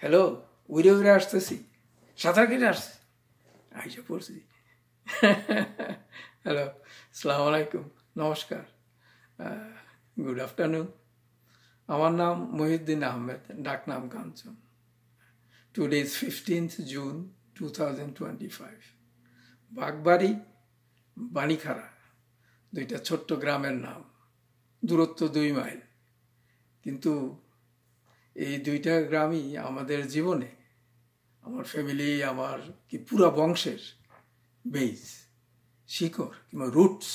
Hello, উড়ে উড়ে আসতেছি, সাঁতার কেটে আসছি, আইসা পড়ছি। হ্যালো, আসসালামু আলাইকুম, নমস্কার, গুড আফটারনুন। আমার নাম মহিউদ্দিন আহমেদ, ডাকনাম Kanchan. Today is 15th June 2025। Bagbari, Banikhara, দুইটা ছোট্ট গ্রামের নাম, দূরত্ব 2 মাইল, কিন্তু এই দুইটা গ্রামই আমাদের জীবনে, আমার ফ্যামিলি, আমার কি পুরা বংশের বেস, শিকড় কিংবা রুটস,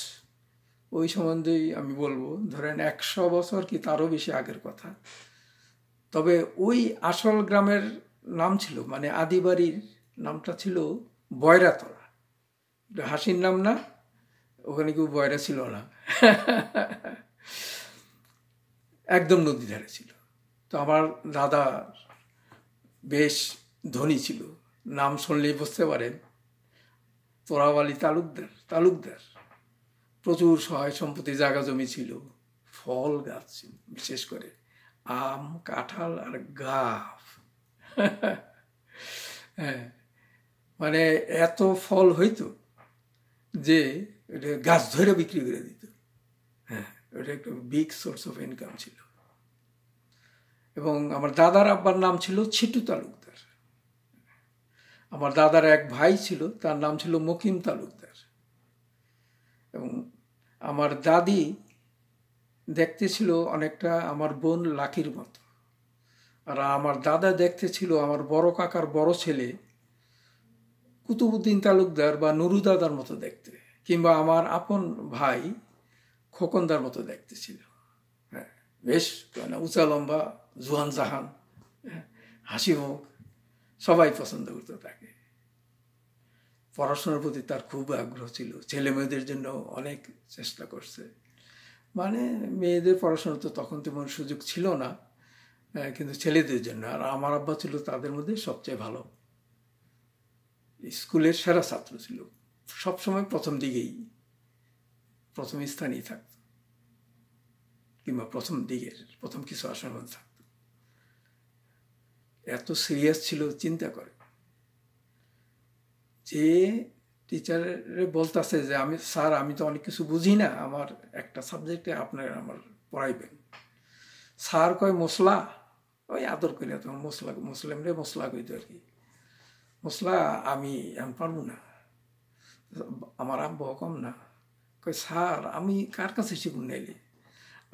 ওই সম্বন্ধেই আমি বলবো। ধরেন 100 বছর কি তারও বেশি আগের কথা। তবে ওই আসল গ্রামের নাম ছিল, মানে আদিবাড়ির নামটা ছিল বয়রাতলা। হাসির নাম না, ওখানে কেউ বয়রা ছিল না। একদম নদী ধারে ছিল। তো আমার দাদা বেশ ধনী ছিল, নাম শুনলেই বুঝতে পারেন, তোরাওয়ালি তালুকদার। প্রচুর সহায় সম্পত্তি, জায়গা জমি ছিল, ফল গাছ ছিল, বিশেষ করে আম, কাঁঠাল আর গাছ। হ্যাঁ, মানে এত ফল হইতো যে এটা গাছ ধরে বিক্রি করে দিত। হ্যাঁ, ওটা একটা বিগ সোর্স অফ ইনকাম ছিল। এবং আমার দাদার আব্বার নাম ছিল ছিটু তালুকদার। আমার দাদার এক ভাই ছিল, তার নাম ছিল মকিম তালুকদার। এবং আমার দাদি দেখতে ছিল অনেকটা আমার বোন লাকির মতো। আর আমার দাদা দেখতে ছিল আমার বড় কাকার বড় ছেলে কুতুবুদ্দিন তালুকদার বা নুরু দাদার মতো দেখতে, কিংবা আমার আপন ভাই খোকনদার মতো দেখতে ছিল। হ্যাঁ, বেশ উঁচা লম্বা, জুয়ান জাহান, হাসি মুখ, সবাই পছন্দ করতো তাকে। পড়াশোনার প্রতি তার খুব আগ্রহ ছিল, ছেলে মেয়েদের জন্য অনেক চেষ্টা করছে। মানে মেয়েদের পড়াশোনা তো তখন তেমন সুযোগ ছিল না, কিন্তু ছেলেদের জন্য। আর আমার আব্বা ছিল তাদের মধ্যে সবচেয়ে ভালো, স্কুলের সেরা ছাত্র ছিল, সবসময় প্রথম দিকেই, প্রথম স্থানেই থাকতো, কিংবা প্রথম দিকের প্রথম কিছু আসনের মধ্যে থাকতো। এত সিরিয়াস ছিল, চিন্তা করে যে টিচারে বলতেছে যে স্যার আমি তো অনেক কিছু বুঝি না, আমার একটা সাবজেক্টে আপনার আমার পড়াইবেন। স্যার কয় মশলা, ওই আদর করিয়া তখন মুসলিমরে মশলা কইতো আর কি। মশলা আমি পারবো না। আমার আব্বা কম না, কই স্যার আমি কার কাছে শিখুন নাইলে,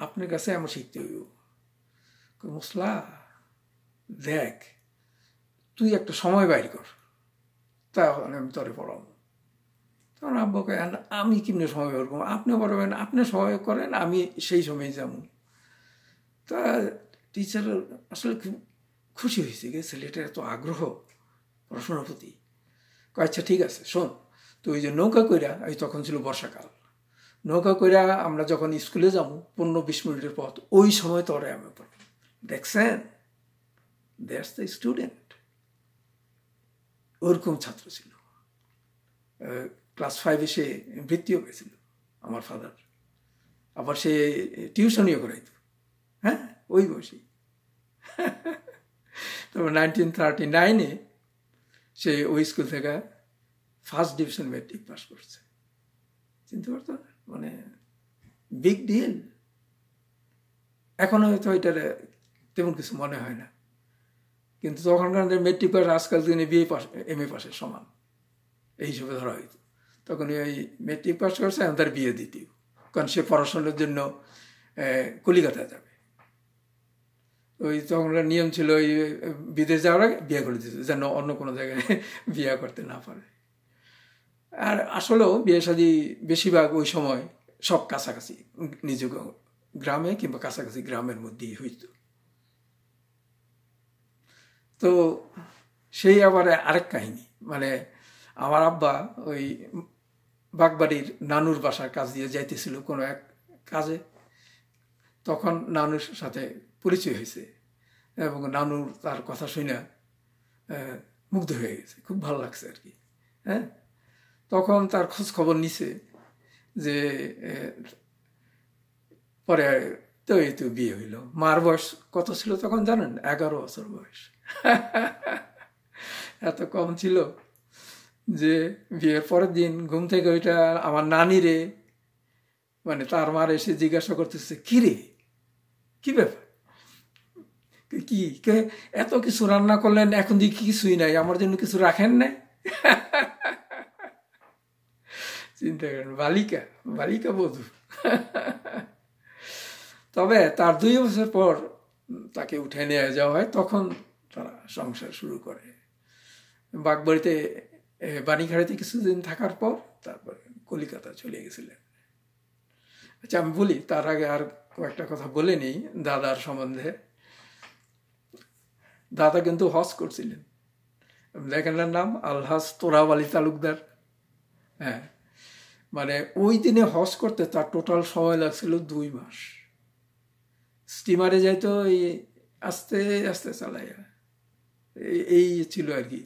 আপনার কাছে আমার শিখতে হইব। কই মশলা দেখ, তুই একটা সময় বাইর কর, তাহলে আমি তোরে পড়াবো। তখন আব্বা কয় আমি কেমনি সময় বের করবো, আপনি পড়াবেন, আপনি সময় করেন, আমি সেই সময় যাবো। তা টিচার আসলে খুব খুশি হয়েছে, ছেলেটার এত আগ্রহ পড়াশোনার প্রতি। আচ্ছা ঠিক আছে, শোন, তো ওই যে নৌকা কইরা, এই তখন ছিল বর্ষাকাল, নৌকা কইরা আমরা যখন স্কুলে যাবো 15-20 মিনিটের পথ, ওই সময় তোরে আমি পড়ব। দেখছেন, দ্যাটস দ্য স্টুডেন্ট। ওরকম ছাত্র ছিল। ক্লাস 5 সে বৃত্তিও পেয়েছিল আমার ফাদার। আবার সে টিউশনিও করাইতো, হ্যাঁ, ওই বয়সেই। তারপর 1939-এ সে ওই স্কুল থেকে ফার্স্ট ডিভিশন ম্যাট্রিক পাস করছে। চিনতে পারতো, মানে বিগ ডিল। এখন হয়তো এটার তেমন কিছু মনে হয় না, কিন্তু তখনকার মেট্রিক পাস আজকাল দিনে বিএ পাস, এম এ পাসের সমান এই হিসেবে ধরা হইতো। তখন ওই মেট্রিক পাস করছে, এখন তার বিয়ে দিতেও, কারণ সে পড়াশোনার জন্য কলিকাতায় যাবে। ওই তখনকার নিয়ম ছিল ওই বিদেশ যাওয়ার আগে বিয়ে করে দিত, যেন অন্য কোনো জায়গায় বিয়ে করতে না পারে। আর আসলেও বিয়ে শাদী বেশিরভাগ ওই সময় সব কাছাকাছি নিজ গ্রামে কিংবা কাছাকাছি গ্রামের মধ্যেই হইত। তো সেই আবার আরেক কাহিনী, মানে আমার আব্বা ওই বাগবাড়ির নানুর বাসার কাজ দিয়ে যাইতেছিল কোনো এক কাজে। তখন নানুর সাথে পরিচয় হয়েছে এবং নানুর তার কথা শুনে মুগ্ধ হয়ে গেছে, খুব ভালো লাগছে আর কি। হ্যাঁ, তখন তার খোঁজ খবর নিছে যে পরে তো এই তো বিয়ে হইল। মার বয়স কত ছিল তখন জানেন? 11 বছর বয়স। এত কম ছিল যে বিয়ের পরের দিন ঘুম থেকে ওইটা আমার নানিরে মানে তার মার এসে জিজ্ঞাসা করতেছে কি রে কি ব্যাপার কি এত কিছু রান্না করলেন এখন দিকে কিছুই নাই আমার জন্য কিছু রাখেন নাই চিন্তা করেন বালিকা বালিকা বধূ তবে তার 2 বছর পর তাকে উঠে নিয়ে যাওয়া হয় তখন তারা সংসার শুরু করে বাগবাড়িতে বাণীঘাড়িতে কিছুদিন থাকার পর তারপরে কলিকাতা চলে গেছিলেন আচ্ছা আমি বলি তার আগে আর কয়েকটা কথা বলে নেই দাদার সম্বন্ধে দাদা কিন্তু হজ করছিলেন দেখেন নাম আলহাজ তোরাব আলী তালুকদার হ্যাঁ মানে ওই দিনে হজ করতে তার টোটাল সময় লাগছিল 2 মাস স্টিমারে যাইতো এই আস্তে আস্তে চালাইয়া এই ছিল আর কি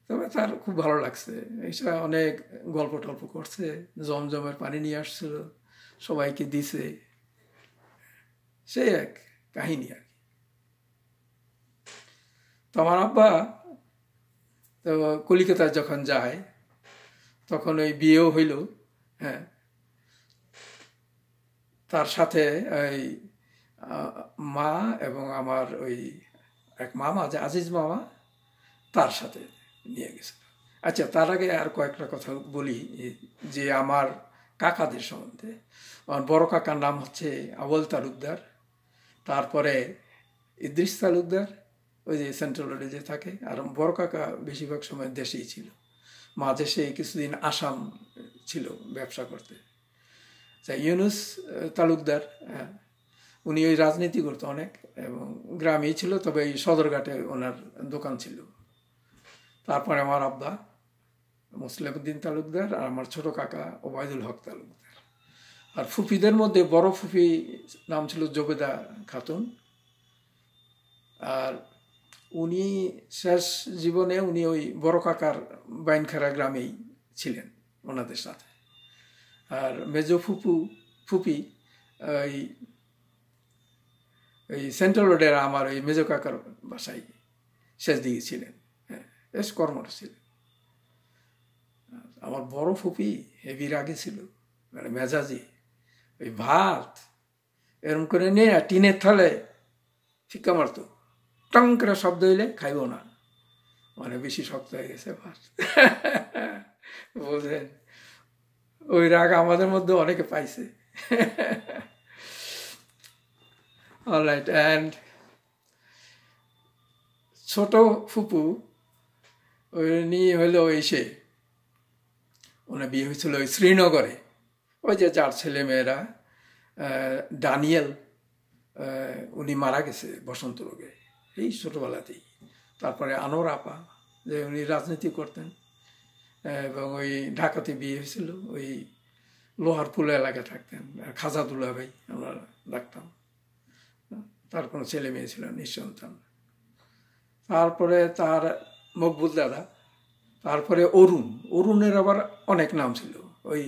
তবে তার খুব ভালো লাগছে এসে অনেক গল্প টল্প করছে জমজমের পানি নিয়ে আসছিল সবাইকে দিছে সে এক কাহিনী আর কি তো আমার আব্বা তো কলিকাতায় যখন যায় তখন ওই বিয়েও হইল হ্যাঁ তার সাথে ওই মা এবং আমার ওই এক মামা যে আজিজ মামা তার সাথে নিয়ে গেছিল আচ্ছা তার আগে আর কয়েকটা কথা বলি যে আমার কাকাদের সম্বন্ধে আমার বড় কাকার নাম হচ্ছে আবুল তালুকদার তারপরে ইদ্রিস তালুকদার ওই যে সেন্ট্রাল রোডে যে থাকে আর বড় কাকা বেশিরভাগ সময় দেশেই ছিল মাঝে সে কিছুদিন আসাম ছিল ব্যবসা করতে ইউনুস তালুকদার উনি ওই রাজনীতি করতো অনেক এবং গ্রামেই ছিল তবে এই সদরঘাটে ওনার দোকান ছিল তারপরে আমার আব্বা মুসলিম উদ্দিন তালুকদার আর আমার ছোট কাকা ওবায়দুল হক তালুকদার আর ফুফিদের মধ্যে বড় ফুফি নাম ছিল জবেদা খাতুন আর উনি শেষ জীবনে উনি ওই বড় কাকার বাইনখারা গ্রামেই ছিলেন ওনাদের সাথে আর মেজো ফুপি ওই সেন্ট্রাল রোডের আমার ওই মেজো কাকার বাসায় শেষ দিকে ছিলেন হ্যাঁ বেশ কর্মঠ ছিলেন আমার বড় ফুপি হেভি রাগে ছিল মানে মেজাজি ওই ভাত এরম করে নিয়ে টিনের থলে ফিক্কা মারতো টং করে শব্দ হইলে খাইব না মানে বেশি শক্ত হয়ে গেছে ভাত বলছেন ওই রাগ আমাদের মধ্যে অনেকে পাইছে অলরাইট অ্যান্ড ছোট ফুপু ওই নিয়ে হলো এসে ওনার বিয়ে হয়েছিল ওই শ্রীনগরে ওই যে যার ছেলে মেয়েরা ডানিয়েল উনি মারা গেছে বসন্ত রোগে এই ছোটোবেলাতেই তারপরে আনোয়ার আপা যে উনি রাজনীতি করতেন এবং ওই ঢাকাতে বিয়ে হয়েছিল ওই লোহারপুল এলাকায় থাকতেন খাজা দুল্লা ভাই আমরা ডাকতাম তার কোনো ছেলে মেয়ে ছিল নিঃসন্তান তারপরে তার মকবুল দাদা তারপরে অরুণের আবার অনেক নাম ছিল ওই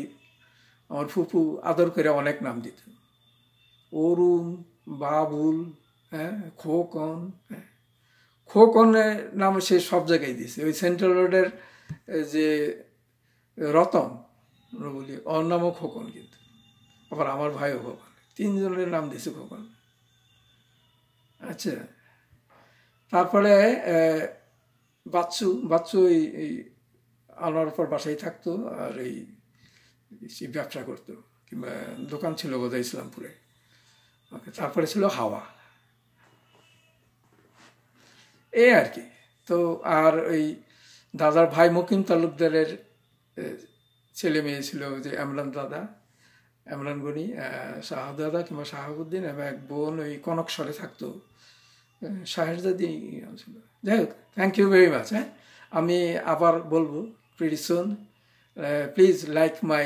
আমার ফুপু আদর করে অনেক নাম দিত অরুণ বাবুল হ্যাঁ খোকন হ্যাঁ খোকনের নাম সে সব জায়গায় দিয়েছে ওই সেন্ট্রাল রোডের যে রতন বলি ওর নামও খোকন কিন্তু আবার আমার ভাইও খোকন 3 জনের নাম দিয়েছে খোকন আচ্ছা তারপরে বাচ্চু এই আনোয়ার পর বাসায় থাকতো আর এই ব্যবসা করতো কিংবা দোকান ছিল বোধহয় ইসলামপুরে তারপরে ছিল হাওয়া এই আর কি তো আর ওই দাদার ভাই মকিম তালুকদারের ছেলে মেয়ে ছিল যে এমরান দাদা এমরান গনি শাহাব দাদা কিংবা শাহাবুদ্দিন এবং এক বোন ওই কনকসরে থাকতো শাহেরজাদি ছিল যাই হোক থ্যাংক ইউ ভেরি মাচ হ্যাঁ আমি আবার বলবো pretty soon please like my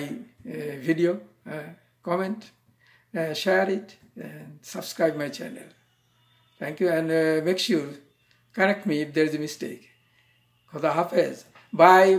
video comment share it and subscribe my channel thank you and make sure correct me if there is a mistake Khuda Hafiz bye